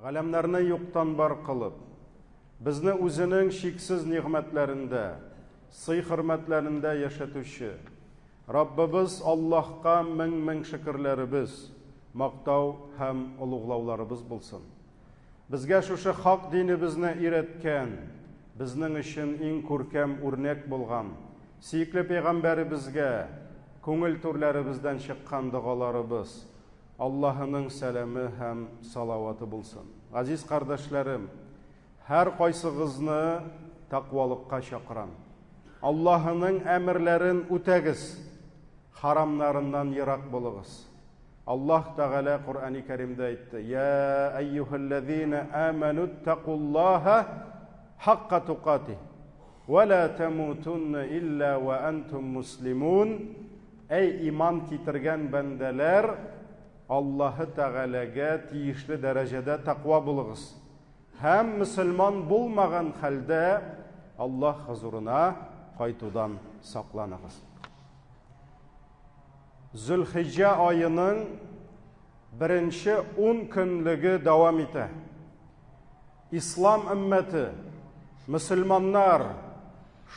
Галәмнәрне юктан бар кылып, безне үзенең шиксез нигъмәтләрендә, сый-хөрмәтләрендә яшәтүче Раббыбыз Аллаһка мең шөкерләребез, мактау һәм улуглауларыбыз булсын. Безгә шушы хак динебезне өйрәткән, безнең өчен иң күркәм үрнәк булган, сөекле пәйгамбәребезгә күңел түрләребездән чыккан дугаларыбыз Аллаһының сәламе һәм салаваты булсын. Азиз кардәшләрем, һәр кайсыгызны тақвалыкка чакырам. Аллаһының әмерләрен үтәгез, харамнарыннан ерак булыгыз. Аллаһ Тәгалә Кур'ан-ы Кәримдә әйтте: "Я айюхаллазина аману тақуллаха хакка туқати, ва ла тамутунна илля ва антум муслимун." Әй иман китергән бәндәләр, Аллаһы Тәгаләгә тиешле дәрәҗәдә тақва булыгыз. Һәм мөселман булмаган хәлдә Аллаһ хузурына кайтудан сакланыгыз. Зөлхиҗҗә айының 1-нче 10 көнлеге дәвам итә. Ислам өммәте, мөселманнар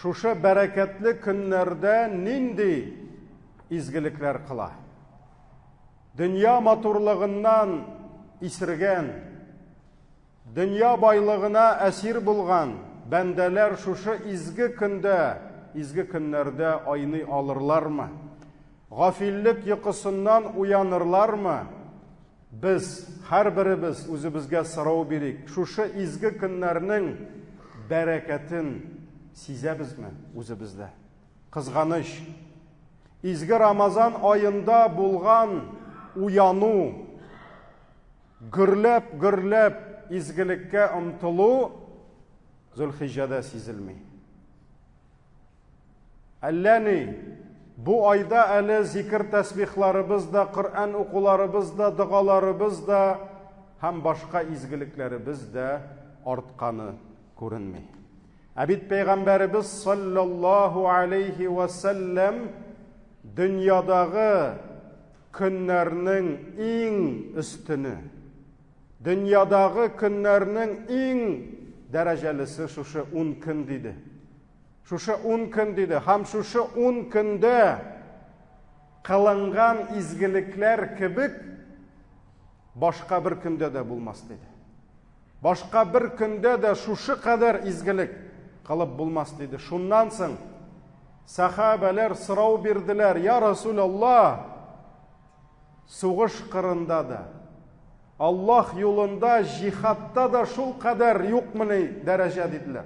шушы бәрәкәтле көннәрдә нинди изгелекләр кыла? Дөнья матурлыгыннан исергән, дөнья байлыгына әсир булган бәндәләр шушы изге көннәрдә айный алырлармы? Гафиллек йокысыннан уянырлармы? Без, һәрберебез үзебезгә сорау бирик. Шушы изге көннәрнең бәрәкәтен сизәбезме үзебездә? Кызганыч, изге Рамазан айында булган уяну, гөрләп изгелеккә омтылу Зөлхиҗҗәдә сизелми. Әлләни бу айда әле зикр тәсбихларыбыз да, Коръән укуларыбыз да, дугаларыбыз да һәм башка изгелекләребез дә артканы күренми. Бит пәйгамбәребез саллаллаһу алейхи ва саллям дөньядагы көннәрнең иң өстене, дөньядагы көннәрнең иң дәрәҗәлесе шушы 10 көн диде. Шушы 10 көн диде. Һәм шушы 10 көндә кылынган изгелекләр кебек башка бер көндә дә булмас диде. Башка бер көндә дә шушы кадәр изгелек кылып булмас диде. Шуннан соң сахабалар сорау бирделәр: "Я Расулаллаһ, сугыш кырында да, Аллаһ юлында җихадта да шул кадәр юкмыни дәрәҗә?" диделәр.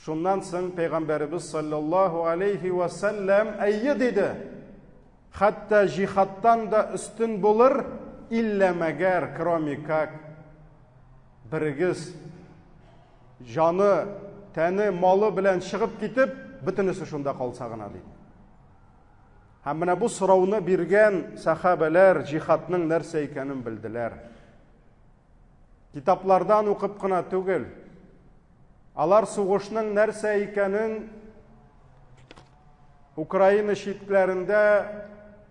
Шуннан соң пәйгамбәребез саллаллаһу алейхи ва саллям әйе диде: "Хәтта җихадтан да өстен булыр, илля мәгәр кроме как берегез жаны, тәне, малы белән чыгып китеп, бөтенесе шунда калса гына" диде. Һәм менә бу сорауны биргән сахабалар җихадның нәрсә икәнен белделәр. Китаплардан укып кына түгел, алар сугышның нәрсә икәнен Украина читләрендә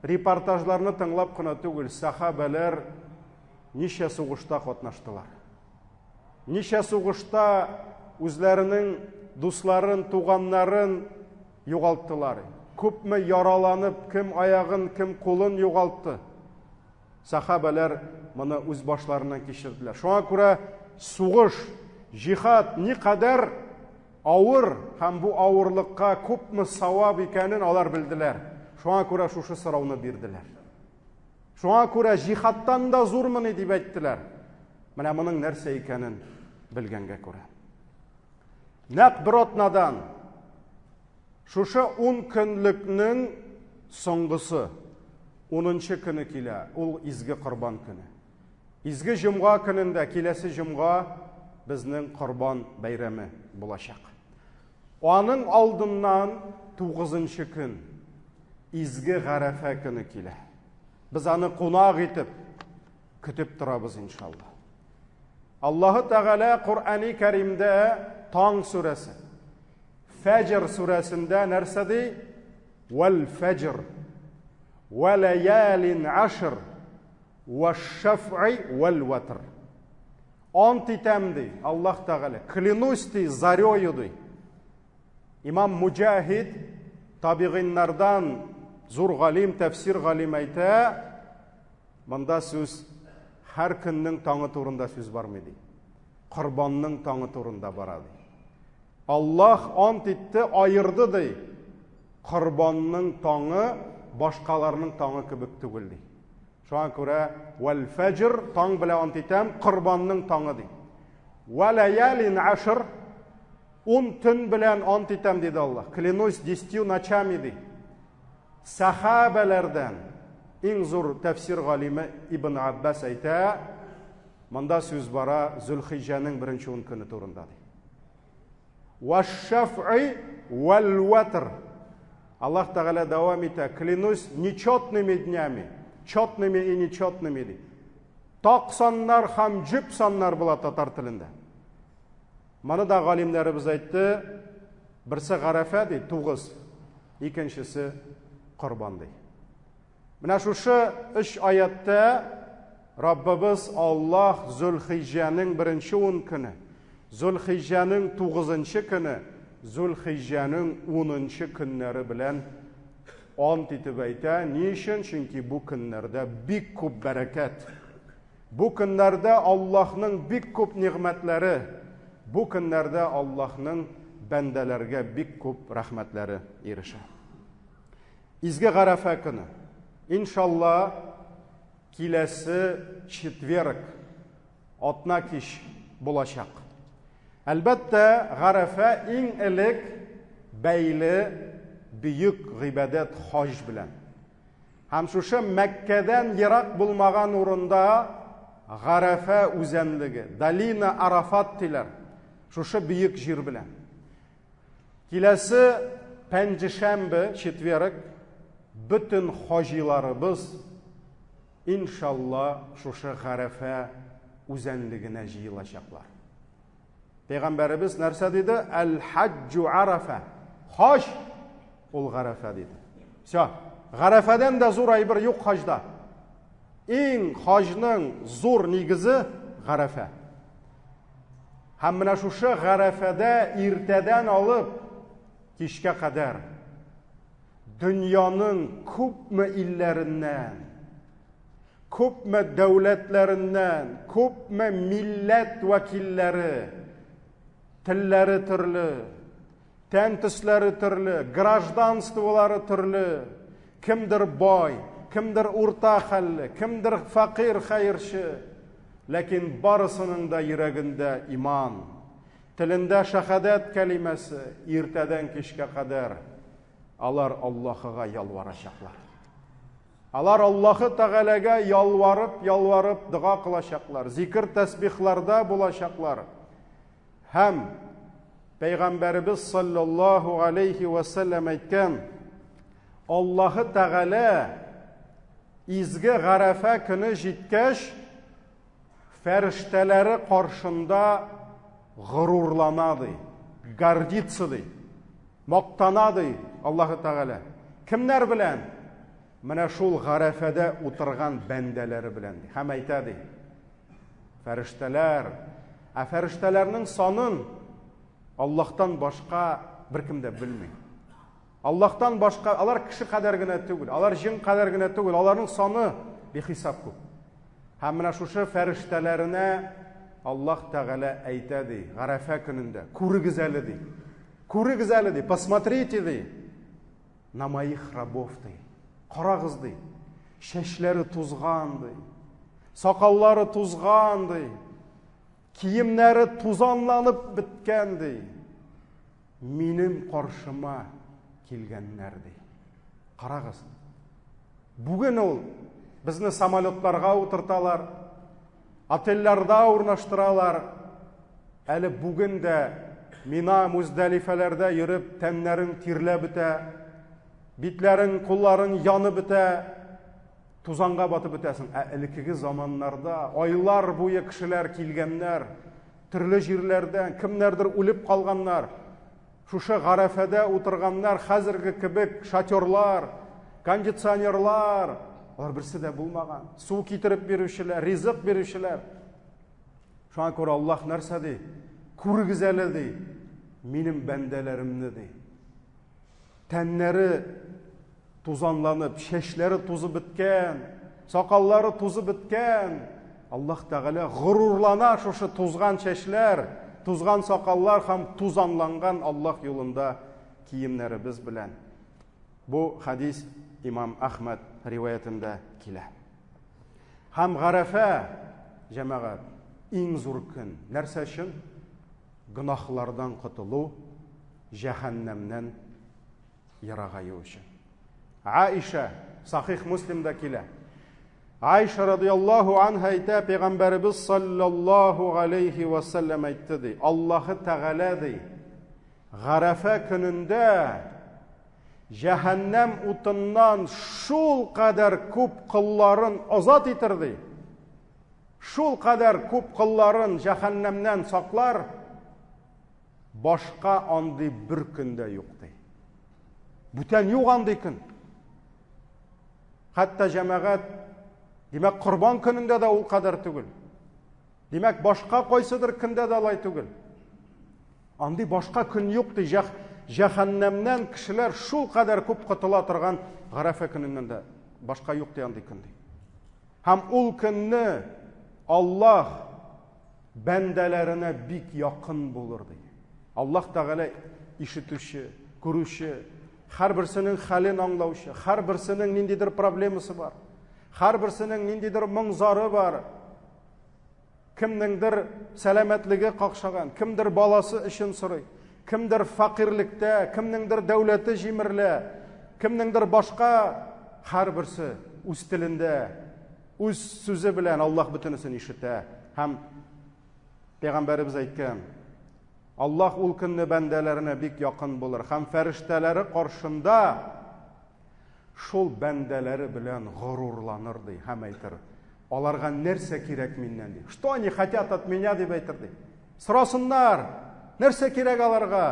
репортажларны тыңлап кына түгел, сахабалар ничә сугышта катнаштылар. Ничә сугышта үзләренең дусларын, туганнарын югалттылар. Күпме яраланып, кем аягын, кем кулын югалтты. Сахабалар моны үз башларыннан кичерделәр. Шуңа күрә сугыш, җихад ни кадәр авыр һәм бу авырлыкка күпме савап икәнен алар белделәр. Шуңа күрә шушы сорауны бирделәр. Шуңа күрә җихадтан да зурмыни дип әйттеләр. Менә моның нәрсә икәнен белгәнгә күрә. Нәкъ бер атнадан шушы 10 көнлекнең соңгысы 10-нчы көне килә. Ул изге Корбан көне. Изге җомга көнендә, киләсе җомга безнең Корбан бәйрәме булачак. Аның алдыннан 9-нчы көн изге Гарафа көне килә. Без аны кунак итеп көтеп торабыз иншалла. Аллаһы Тәгалә Кур'ан-ы Кәримдә Таң сүрәсе, Фәҗр сүрәсендә нәрсә ди? Вәл фәҗр, вә ләялин ашр, ваш-шафъи вал-ватр. Ант итәм ди, Аллаһ Тәгалә, клянусь ди зарёю ди. Имам Муджахид, табигиннардан зур галим, тәфсир галим әйтә, монда сүз һәр көннең таңы турында сүз бармый ди. Корбанның таңы турында бара ди. Аллаһ ант итте, айырды ди. Корбанның таңы башкаларның таңы кебек түгел ди. Шуңа күрә вал-фаҗр таң белән ант итәм, корбанның таңы ди. Ва-лаялин ашр 10 төн белән ант итәм диде Аллаһ. Клянусь 10 ночами ди. Сахабалардан иң зур тәфсир галиме Ибн Аббас әйтә, монда сүз бара Зүл-Хиҗҗәнең 1-нче 10 көне турында ди. Ваш-шафъи вал-ватр. Аллаһ Тәгалә дәвам итә, клянусь нечетными днями, четными и нечетными ди. Так саннар һәм җеп саннар була татар телендә. Моны да галимнәребез әйтте, берсе Гарафа ди, 9, икенчесе Корбан ди. Менә шушы 3 аятта Раббыбыз Аллаһ Зүл-Хиҗҗәнең 1-нче 10 көне, Зүл-Хиҗҗәнең 9-нчы көне, Зүл-Хиҗҗәнең 10-нчы көннәре белән ант итеп әйтә. Ни өчен? Чөнки бу көннәрдә бик күп бәрәкәт. Бу көннәрдә Аллаһның бик күп нигъмәтләре, бу көннәрдә Аллаһның бәндәләргә бик күп рәхмәтләре ирешә. Изге Гарафа көне. Иншалла киләсе четверг атна кич булачак. Әлбәттә, Гарафа иң элек бәйле бөек гыйбадәт хаҗ белән. Һәм шушы Мәккәдән ерак булмаган урында Гарафа үзәнлеге, Далина Арафат диләр. Шушы бөек җир белән. Киләсе пәнҗешәмбе, четверг, бөтен хаҗиларыбыз иншалла шушы Гарафа үзәнлегенә җыелачаклар. Пәйгамбәребез нәрсә диде? Әл-хаҗҗу Арафа. Хаҗ ул Гарафа диде. Всё. Гарафадан да зур әйбер юк хаҗда. Иң хаҗның зур нигезе Гарафа. Һәм менә шушы Гарафада иртәдән алып кичкә кадәр дөньяның күпме илләреннән, күпме дәүләтләреннән, күпме милләт вәкилләре, телләре төрле, тән төсләре төрле, гражданстволары төрле, кемдер бай, кемдер урта хәлле, кемдер фақир хәерче, ләкин барысының да йөрәгендә иман, телендә шәһадәт кәлимәсе, иртәдән кичкә кадәр алар Аллаһыга ялварачаклар. Алар Аллаһы Тәгаләгә ялварып дуа кылачаклар, зикр тәсбихларда булачаклар. Һәм Пәйгамбәрбез саллаллаһу алейхи ва саллям әйткән, Аллаһы Тәгалә изге Гарафа көне җиткәч, фәрештәләре каршында горурлана ди, гордится ди, мактана ди Аллаһы Тәгалә. Кемнәр белән? Менә шул Гарафада утырган бәндәләре белән ди. Һәм әйтә ди, фәрештәләр, фәрештәләрнең санын Аллаһтан башка беркем дә белми. Аллаһтан башка, алар кеше кадәр генә түгел, алар җин кадәр генә түгел, аларның саны бихисап күп. Һәм менә шушы фәрештәләренә Аллаһ Тәгалә әйтә ди, Гарафа көнендә, күрегез әле ди. Күрегез әле ди, посмотрите ди. На моих рабов ди. Карагыз ди. Шәчләре тузган ди. Сакаллары тузган ди. Киемнәре тузанланып биткән ди. Минем каршыма килгәннәр ди. Карагыз. Бүген ул безне самолетларга утырталар, отельләрдә урнаштыралар. Әле бүген дә Мина, Муздалифаларда йөреп, тәннәрен тирләп бетә, битләрен, кулларын янып бетә, тузанга батып бетәсең. Элекеге заманнарда айлар буе кешеләр килгәннәр, төрле җирләрдән, кемнәрдер үлеп калганнар. Шушы Гарафада утырганнар, хәзерге кебек шатерлар, кондиционерлар, Алар берсе дә булмаган. Су китереп бирүчеләр, ризык бирүчеләр. Шуңа күрә Аллаһ нәрсә ди? Күрегез әле ди, минем бәндәләремне ди. Тәннәре тузанланып, шәчләре тузып беткән, сакаллары тузып беткән. Аллаһ Тәгалә горурлана шушы тузган шәчләр, тузган сакаллар һәм тузанланган Аллаһ юлында киемнәребез белән. Бу хадис Имам Ахмад риваятында килә. Һәм Гарафа җәмәгать иң зур көн. Нәрсә өчен? Гынахлардан котылу, җәһәннәмнән ярагаю өчен. Аиша Сахих Муслимда килә. Айша радияллаху анха әйтә, Пәйгамбәрбез саллаллаху алейхи ва саллям әйтте ди, Аллаһы Тәгалә ди, Гарафа көнендә җәһәннәм утыннан шул кадәр күп кылларын азат итер ди. Шул кадәр күп кылларын җәһәннәмнән саклар, башка андый бер көндә юк ди. Бүтән юк андый көн. Хәтта җәмәгать, димәк, Корбан көнендә дә ул кадәр түгел. Димәк, башка кайсыдыр көндә дә алай түгел. Андый башка көн юк ди. Җәһәннәмнән кешеләр шул кадәр күп котыла торган Гарафа көненнән дә башка юк ди андый көн ди. Һәм ул көнне Аллаһ бәндәләренә бик якын булыр ди. Аллаһ Тәгалә ишетүче, күрүче, һәрберсенең хәлен аңлаучы, һәрберсенең ниндидер проблемасы бар. Һәрберсенең ниндидер моңзары бар. Кемнеңдер сәламәтлеге какшаган, кемдер баласы өчен сорый, кемдер фақирлектә, кемнеңдер дәүләте җимерлә, кемнеңдер башка, һәрберсе үз телендә, үз сүзе белән Аллаһ бөтенесен ишетә. Һәм Пәйгамбәрбез әйткән, Аллаһ ул көнне бәндәләренә бик якын булыр. Һәм фәрештәләре каршында шул бәндәләре белән горурланыр ди. Һәм әйтер, аларга нәрсә кирәк миннән ди. Что они хотят от меня дип әйтер ди. Сорасыннар, нәрсә кирәк аларга?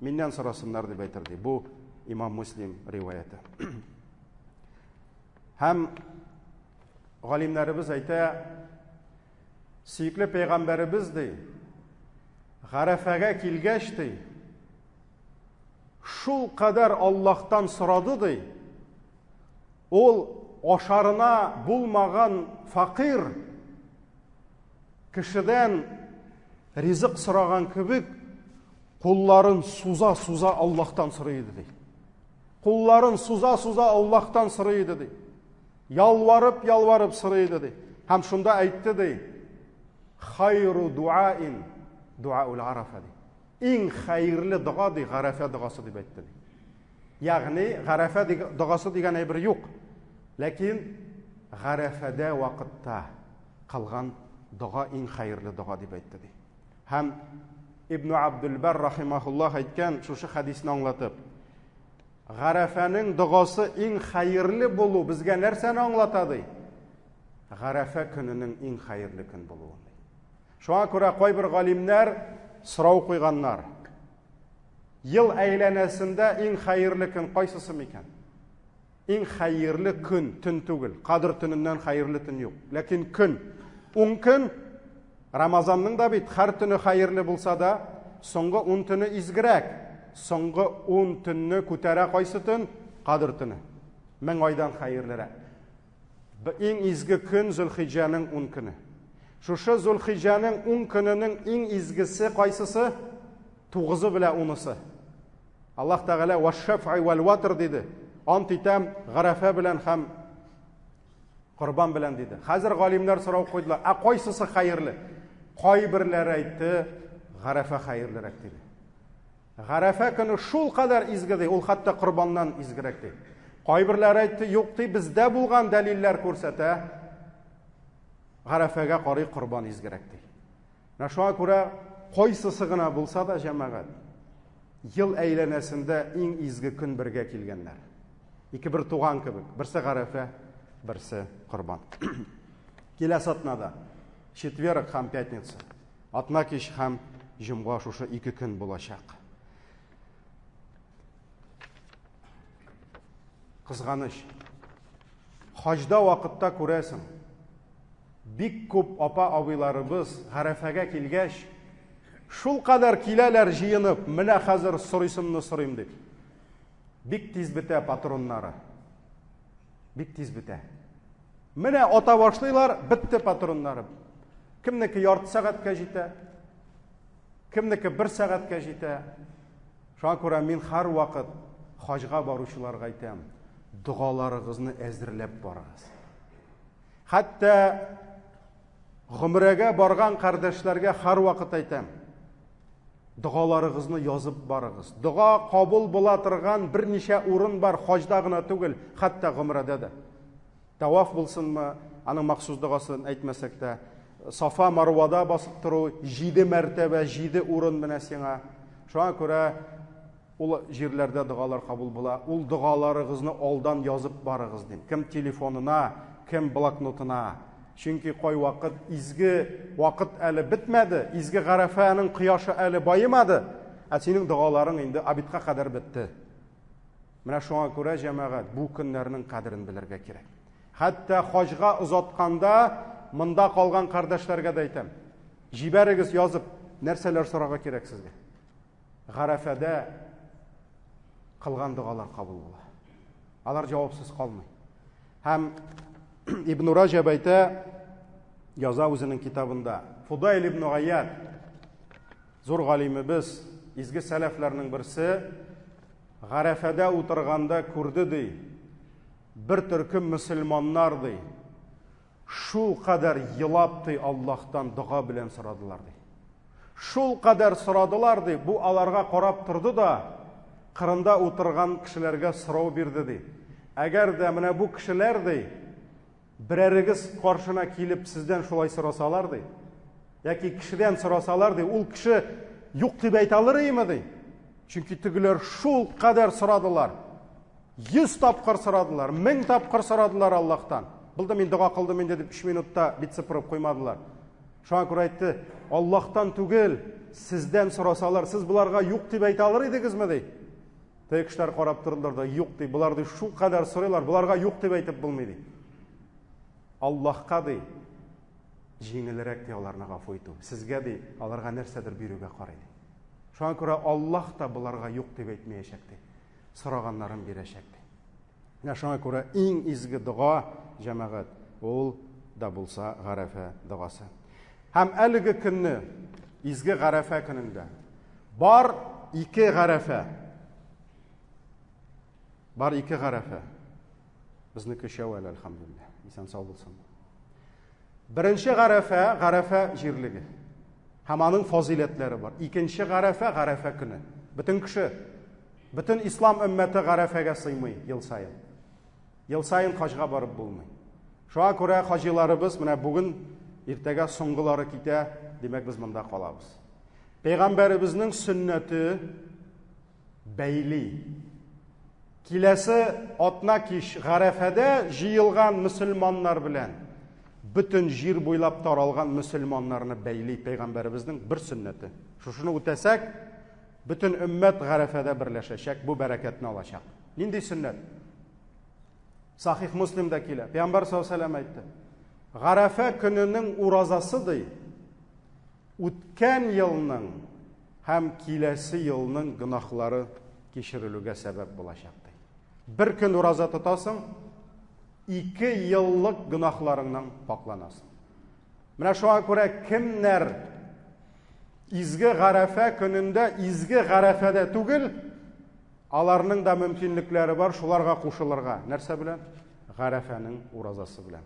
Миннән сорасыннар дип әйтер ди. Бу Имам Муслим риваяты. Һәм галимнәребез әйтә, сөйкле Пәйгамбәрбез ди, Гарафага килгәч ди, шул кадәр Аллаһтан сорады ди. Ул ашарына булмаган фақир кешедән ризык сораган кебек кулларын суза-суза Аллаһтан сорый иде ди. Кулларын суза-суза Аллаһтан сорый иде ди. Ялварып сорый иде ди. Һәм шунда әйтте ди, хайру дуаин дуаул Арафа ди. Иң хәерле дуа ди Гарафа дуасы дип әйтте ди. Ягъни Гарафа дуасы дигән әйбер юк. Ләкин Гарафада вакытта кылган дуа иң хәерле дуа дип әйтте ди. Һәм Ибн Абдул-Бар рахимахуллаһ әйткән шушы хадисны аңлатып, Гарафаның дуасы иң хәерле булу безгә нәрсәне аңлата ди? Гарафа көненең иң хәерле көн булуын. Шуңа күрә кайбер галимнәр сорау куйганнар. Ел әйләнәсендә иң хәерле көн кайсысы микән? Иң хәерле көн төн түгел. Кадр төненнән хәерле төн юк. Ләкин көн, ун көн Рамазанның да бит һәр төне хәерле булса да, соңгы 10 төне изгерәк. Соңгы 10 төнне күтәрә кайсы төн? Кадр төне. 1000 айдан хәерлерәк. Иң изге көн Зулхиҗҗаның 10 көне. Шушы Зулхиҗҗаның 10 көненең иң изгесе кайсысы? 9-ы белән 10-сы. Аллаһ Тәгалә ваш-шафъи вал-ватр диде. Ант итәм Гарафа белән һәм Корбан белән диде. Хәзер галимнәр сорау куйдылар. Кайсысы хәерле? Кайберләр әйтте, Гарафа хәерлерәк диде. Гарафа көне шул кадәр изге ди, ул хәтта Корбаннан изгерәк ди. Кайберләр әйтте, юк ди, бездә булган дәлилләр күрсәтә, Гарафага карый Корбан изгерәк ди. Шуңа күрә кайсысы гына булса да җәмәгать, ел әйләнәсендә иң изге көн бергә килгәннәр. Ике бер туган кебек, берсе Гарафа, берсе Корбан. Киләсе атнада четверг һәм пятница, атна кич һәм җомга шушы 2 көн булачак. Кызганыч. Хажда вакытта күрәсең, бик күп апа-абыйларыбыз Гарафага килгәч, шул кадәр киләләр җыенып, менә хәзер сорыйсымны сорыйм дип. Бик тиз бетә патроннары. Бик тиз бетә. Менә ата башлыйлар, битте патроннары. Кемнеке ярты сәгатькә җитә, кемнеке 1 сәгатькә җитә. Шуңа күрә мин һәр вакыт хаҗга баручыларга әйтәм, дугаларыгызны әзерләп барыгыз. Хәтта гомрәгә барган кардәшләргә һәр вакыт әйтәм, дугаларыгызны язып барыгыз. Дуга кабул була торган берничә урын бар хаҗда гына түгел, хәтта гомрәдә дә. Таваф булсынмы, аның махсус дугасын әйтмәсәк тә, Сафа Марвада басып тору 7 мәртәбә 7 урын менә сиңа. Шуңа күрә ул җирләрдә дугалар кабул була. Ул дугаларыгызны алдан язып барыгыз дим. Кем телефонына, кем блокнотына. Чөнки кай вакыт изге вакыт әле бетмәде, изге Гарафаның кояшы әле байымады. Ә синең дугаларың инде абитка кадәр бетте. Менә шуңа күрә җәмәгать бу көннәрнең кадерен белергә кирәк. Хәтта хаҗга узатканда монда калган кардәшләргә дә әйтәм. Җибәрегез язып, нәрсәләр сорарга кирәк сезгә. Гарафада кылган дугалар кабул була. Алар җавапсыз калмый. Һәм Ибн Раҗаб әйтә, яза үзенең китабында, Фудайл ибн Гайяд, зур галимебез, изге сәләфләрнең берсе, Гарафада утырганда күрде ди, бер төркем мөселманнар ди, шул кадәр елап ди Аллаһтан дуга белән сорадылар ди. Шул кадәр сорадылар ди, бу аларга карап торды да, кырында утырган кешеләргә сорау бирде ди. Әгәр дә менә бу кешеләр ди, берәрегез каршына килеп сездән шулай сорасалар ди, яки кешедән сорасалар ди, ул кеше юк дип әйтә алыр име ди. Чөнки тегеләр шул кадәр сорадылар. 100 тапкыр сорадылар, 1000 тапкыр сорадылар Аллаһтан. Булды мин дуга кылдым инде дип 3 минутта бит сыпырып куймадылар. Шуңа күрә әйтте, Аллаһтан түгел, сездән сорасалар, сез буларга юк дип әйтә алыр идегезме ди. Теге кешеләр карап тордылар да, юк ди, булар ди шул кадәр сорыйлар, буларга юк дип әйтеп булмый ди. Аллаһка ди, җиңелрәк ди аларны гафу итү. Сезгә ди, аларга нәрсәдер бирүгә карый ди. Шуңа күрә Аллаһ та буларга юк дип әйтмәячәк ди. Сораганнарын бирәчәк ди. Менә шуңа күрә иң изге дуга җәмәгать ул да булса Гарафа дугасы. Һәм әлеге көнне, изге Гарафа көнендә бар 2 Гарафа. Бар 2 Гарафа. Безнеке шәвәл әлхәмдүлилләх. Исән сау булсын. Беренче Гарафа, Гарафа җирлеге. Һәм аның фазиләтләре бар. Икенче Гарафа, Гарафа көне. Бөтен кеше, бөтен ислам өммәте Гарафага сыймый ел сайын. Ел сайын хаҗга барып булмый. Шуңа күрә хаҗиларыбыз менә бүген иртәгә соңгылары китә, димәк без монда калабыз. Пәйгамбәребезнең сөннәте бәйли. Киләсе атна кич Гарафада җыелган мөселманнар белән бөтен җир буйлап таралган мөселманнарны бәйли пәйгамбәребезнең бер сөннәте. Шушыны үтәсәк, бөтен өммәт Гарафада берләшәчәк, бу бәрәкәтне алачак. Нинди сөннәт? Сахих Муслимда килә. Пәйгамбәр саллаллаһу алейһи ва сәллям әйтте. Гарафа көненең уразасы ди, үткән елның һәм киләсе елның гынахлары кичерелүгә сәбәп булачак ди. Бер көн ураза тотасың, 2 еллык гынахларыңнан пакланасың. Менә шуңа күрә кемнәр изге Гарафа көнендә изге Гарафада түгел, аларның да мөмкинлекләре бар шуларга кушылырга. Нәрсә белән? Гарафаның уразасы белән.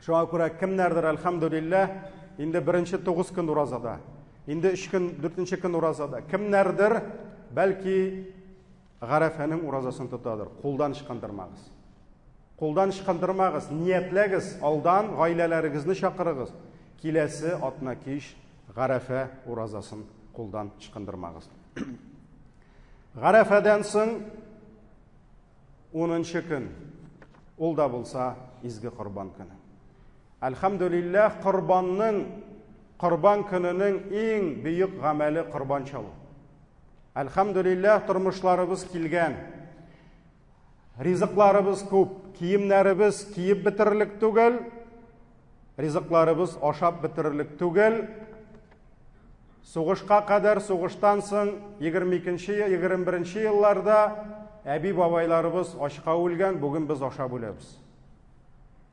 Шуңа күрә кемнәрдер әлхәмдүлилләх, инде беренче 9 көн уразада, инде 3 көн, 4нче көн уразада. Кемнәрдер бәлки Гарафаның уразасын тотадыр. Кулдан ычкындырмагыз. Кулдан ычкындырмагыз, ниятләгез, алдан гаиләләрегезне чакырыгыз. Киләсе атна кич Гарафа уразасын кулдан ычкындырмагыз. Гарафадан соң 10нчы көн, ул да булса изге Корбан көне. Әлхәмдүлилләх, Корбан көненең иң бөек гамәле корбан чалу. Әлхәмдүлилләх, тормышларыбыз килгән, ризыкларыбыз күп, kiyimlerimiz kiyip bitirirlik түгел, ризыкларыбыз ашап бitirirlik түгел. Сугышка кадәр, сугыштан соң 22-21 елларда әби бабайларыбыз ачка үлгән, бүген без ашап үләбез.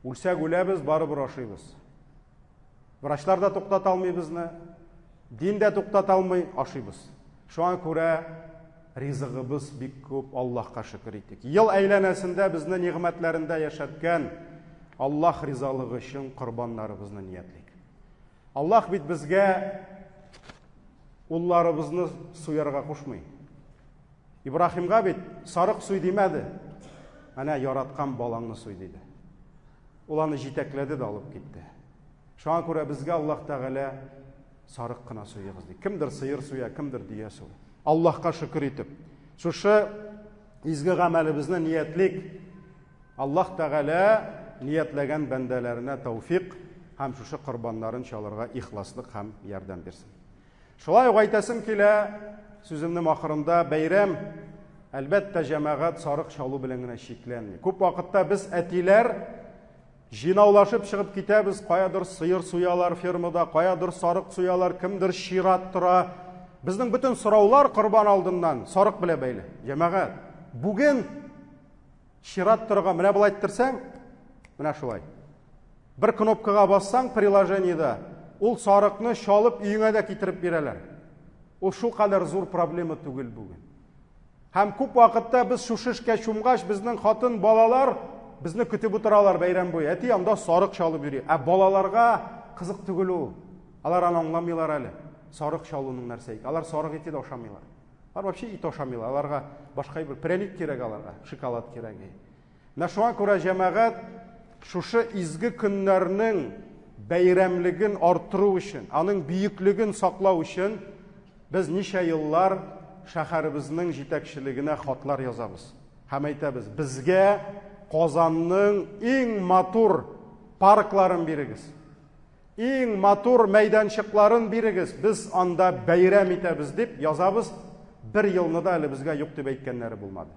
Үлсәк үләбез, барыбер ашыйбыз. Врачлар да туктата алмый безне, дин дә туктата алмый, ашыйбыз. Шуңа күрә ризыгыбыз бик күп, Аллаһка шөкер итик. Ел әйләнәсендә безне нигъмәтләрендә яшәткән Аллаһ ризалыгы өчен корбаннарыбызны ниятлик. Аллаһ бит безгә улларыбызны суярга кушмый. Ибраһимга бит сарык суй димәде. Әнә яраткан балаңны суй диде. Ул аны җитәкләде дә алып китте. Шуңа күрә безгә Аллаһ Тәгалә сарык кына суйыгыз ди. Кемдер сыер суя, кемдер дия суй. Аллаһка шөкер итеп, шушы изге гамәлебезне ниятлик. Аллаһ Тәгалә ниятләгән бәндәләренә тәүфик һәм шушы корбаннарын чалырга ихласлык һәм ярдәм бирсен. Шулай ук әйтәсем килә, сүземнең ахырында бәйрәм әлбәттә җәмәгать сарык чалу белән генә шикләнми. Күп вакытта без әтиләр җыйнаулашып чыгып китәбез, каядыр сыер суялар фермада, каядыр сарык суялар, кемдер шират тора. Безнең бөтен сораулар корбан алдыннан сарык белән бәйле. Җәмәгать, бүген шират торга менә булай әйттерсәң, менә шулай. Бер кнопкага бассаң приложениедә, ул сарыкны шалып өеңә дә китереп бирәләр. Ул шул кадәр зур проблема түгел бүген. Һәм күп вакытта без шушы эшкә чумгач, безнең хатын, балалар безне көтеп утыралар бәйрәм буе. Әти анда сарык чалып йөри. Балаларга кызык түгел ул. Алар аны аңламыйлар әле. Сарык чалуның нәрсә икән. Алар сарык ите дә ашамыйлар. Алар вообще ит ашамыйлар. Аларга башка бер пряник кирәк аларга, шоколад кирәк. Менә шуңа күрә җәмәгать шушы изге көннәрнең бәйрәмлеген арттыру өчен, аның бөеклеген саклау өчен без ничә еллар шәһәребезнең җитәкчелегенә хатлар язабыз. Һәм әйтәбез, безгә Казанның иң матур паркларын бирегез. Иң матур мәйданчыкларын бирегез. Biz анда бәйрәм итәбез дип язабыз. Бер елны да әле безгә юк дип әйткәннәре булмады.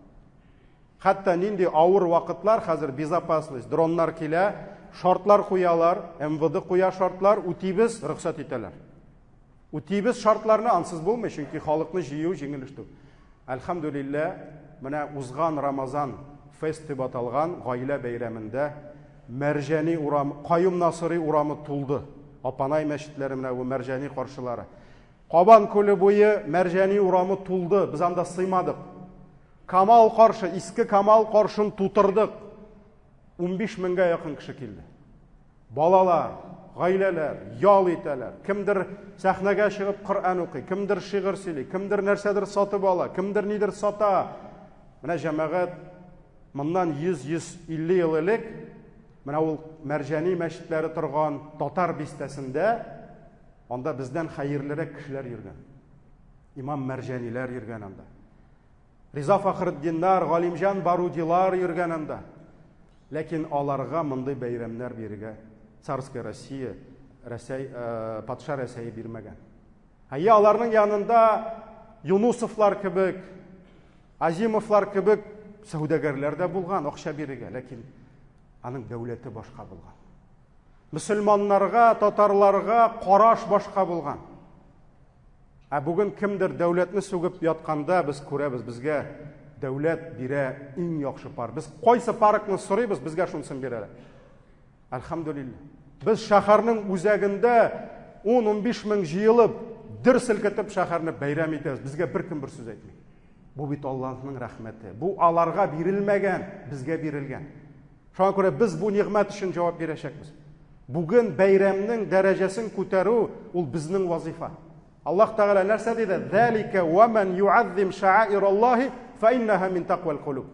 Хәтта нинди авыр вакытлар, хәзер безопасность, дроннар килә, шартлар куялар, МВД куя шартлар, үтибез, рөхсәт итәләр. Үтибез шартларны ансыз булмый, чөнки халыкны җыю җиңел эш түгел. Әлхәмдүлилләh, менә узган Рамазан фест дип аталган гаилә бәйрәмендә Мәрҗани урамы, Каюм Насыри урамы тулды. Апанай мәчетләре менә бу Мәрҗани каршылары. Кабан күле буе Мәрҗани урамы тулды. Без анда сыймадык. Камал каршы, иске Камал каршын тутырдык. 15 меңгә якын кеше килде. Балалар, гаиләләр ял итәләр. Кемдер сәхнәгә чыгып Коръан укый, кемдер шигырь сөйли, кемдер нәрсәдер сатып ала, кемдер нидер сата. Менә җәмәгать моннан 100-150 ел элек менә ул Мәрҗани мәчетләре торган Татар бистәсендә анда бездән хәерлерәк кешеләр йөргән. Имам Мәрҗаниләр йөргән анда. Риза Фахриддиннар, Галимҗан Барудилар йөргән анда. Ләкин аларга мондый бәйрәмнәр бирергә Царская Россия, патша Рәсәй бирмәгән. Аларның янында Юнусовлар кебек, Азимовлар кебек сәүдәгәрләр дә булган, акча бирергә, ләкин аның дәүләте башка булган. Мөселманнарга, татарларга караш башка булган. Бүген кемдер дәүләтне сугып ятканда без күрәбез, безгә дәүләт бирә иң яхшы пар. Без кайсы паркны сорыйбыз, безгә шунысын бирәләр. Әлхәмдүлилләh. Без шәһәрнең үзәгендә 10-15 мең җыелып, дер селкетеп шәһәрне бәйрәм итәбез. Безгә беркем бер сүз әйтми. Бу бит Аллаһның рәхмәте. Бу аларга бирелмәгән, безгә бирелгән. Шуңа күрә без бу нигъмәт өчен җавап бирәчәкбез. Бүген бәйрәмнең дәрәҗәсен күтәрү ул безнең вазифа. Аллаһ Тәгалә нәрсә диде? Залика ва ман ю'аззим ша'аираллаһи фа иннаха мин тaqвал кулуб.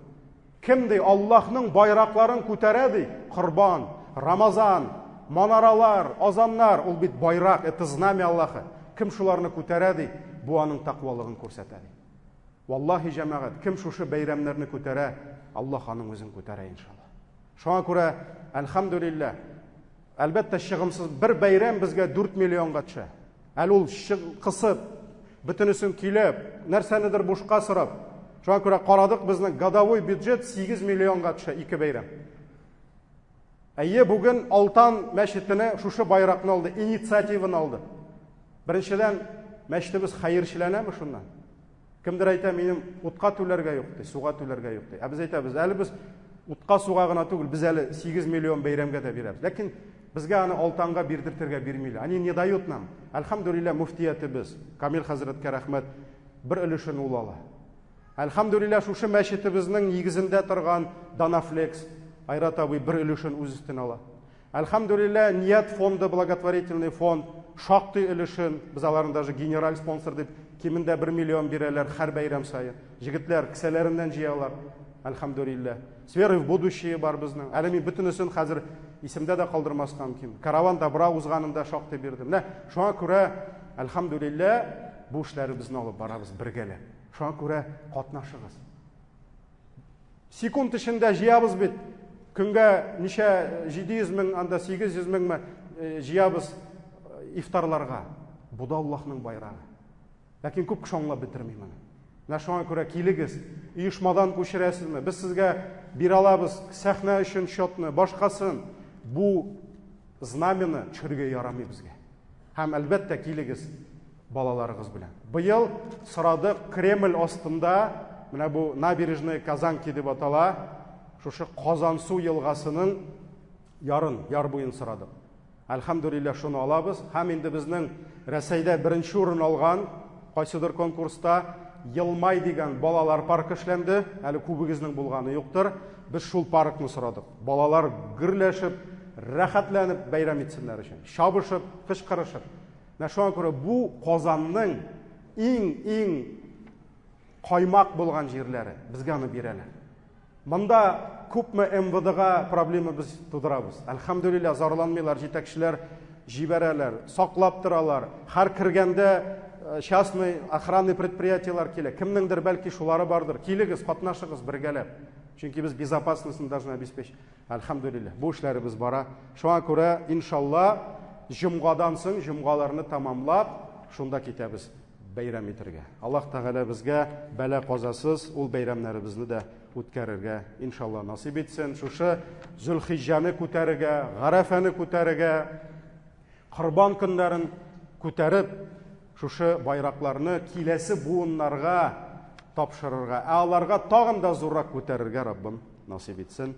Кем ди Аллаһның байракларын күтәрә ди? Корбан, Рамазан, манаралар, азаннар, ул бит байрак, это знамя Аллаһы. Кем шуларны күтәрә ди? Бу аның тaqвалыгын күрсәтә ди. Валлаһи җәмәгать, кем шушы бәйрәмнәрне күтәрә, Аллаһ аның үзен күтәрә иншалла. Шуңа күрә, әлхәмдүлилләh, әлбәттә чыгымсыз бер бәйрәм безгә 4 миллионга төшә. Әле ул кысып, бөтенесен көйләп, нәрсәнедер бушка сырап. Шуңа күрә карадык, безнең годовой бюджет 8 миллионга төшә 2 бәйрәм. Әйе, бүген Алтан мәчетенә шушы байракны алды, инициативаны алды. Беренчедән, мәчетебез хәерчеләнәме шуннан? Кемдер әйтә, минем утка түләргә юк ди, суга түләргә юк ди. Без әйтәбез, әле без утка суга гына түгел, біз әле 8 миллион бәйрәмгә дә бирәбез. Ләкин безгә аны Алтанга бирдертергә бирмиләр. Они не дают нам. Әлхәмдүлилләh, муфтиятыбыз, Камил хәзрәткә рәхмәт, бер өлешен ул ала. Әлхәмдүлилләh, шушы мәчетебезнең нигезендә торган Данафлекс, Айрат абый бер өлешен үз өстенә ала. Әлхәмдүлилләh, Ният фонды, благотворительный фонд, шактый өлешен, без аларны даже генераль спонсор дип, кимендә 1 миллион бирәләр һәр бәйрәм саен. Җегетләр кесәләреннән җыялар. Әлхәмдүлилләh. С верой в будущее бар безнең. Әле мин бөтенесен хәзер исемдә дә калдырмаска мөмкин. Караван добра узганында шактый бирдем. Менә шуңа күрә, әлхәмдүлилләh, бу эшләребезне алып барабыз бергәләп. Шуңа күрә катнашыгыз. Секунд эчендә җыябыз бит. Көнгә ничә 700 мең, анда 800 мең җыябыз ифтарларга. Бу да Аллаһның байрагы. Ләкин күп кеше аңлап бетерми моны. Менә шуңа күрә килегез, оешмадан күчерәсезме? Без сезгә бир алабыз сәхнә өчен счетны, башкасын. Бу знамены төшерергә ярамый безгә. Һәм әлбәттә килегез балаларыгыз белән. Быел сорадык Кремль астында, менә бу набережная Казанки дип атала, шушы Казансу елгасының яр буен сорадык. Әлхәмдүлилләh, шуны алабыз. Һәм инде безнең Рәсәйдә беренче урын алган кайсыдыр конкурста Елмай дигән балалар паркы эшләнде. Әле күбегезнең булганы юктыр. Без шул паркны сорадык. Балалар гөрләшеп, рәхәтләнеп бәйрәм итсеннәр өчен. Шабышып, кычкырышып. Менә шуңа күрә бу Казанның иң каймак булган җирләре. Безгә аны бирәләр. Монда күпме МВДга проблема без тудырабыз. Әлхәмдүлилләh, зарланмыйлар, җитәкчеләр җибәрәләр, саклап торалар. Һәр кергәндә частный охранный предприятиялар килә. Кемнеңдер бәлки шулары бардыр. Килегез, катнашыгыз бергәләп. Чөнки без безопасностьны должны обеспечить. Әлхәмдүлилләh, бу эшләребез бара. Шуңа күрә, иншалла, җомгадан соң җомгаларны тамамлап, шунда китәбез бәйрәм итәргә. Аллаһ Тәгалә безгә бәла казасыз ул бәйрәмнәребезне дә үткәрергә иншалла насип итсен. Шушы Зөлхиҗҗәне күтәрергә, Гарәфәне күтәрергә, Корбан көннәрен күтәреп, шушы байракларны киләсе буыннарга тапшырырга, аларга тагын да зуррак күтәрергә Раббым насип итсен.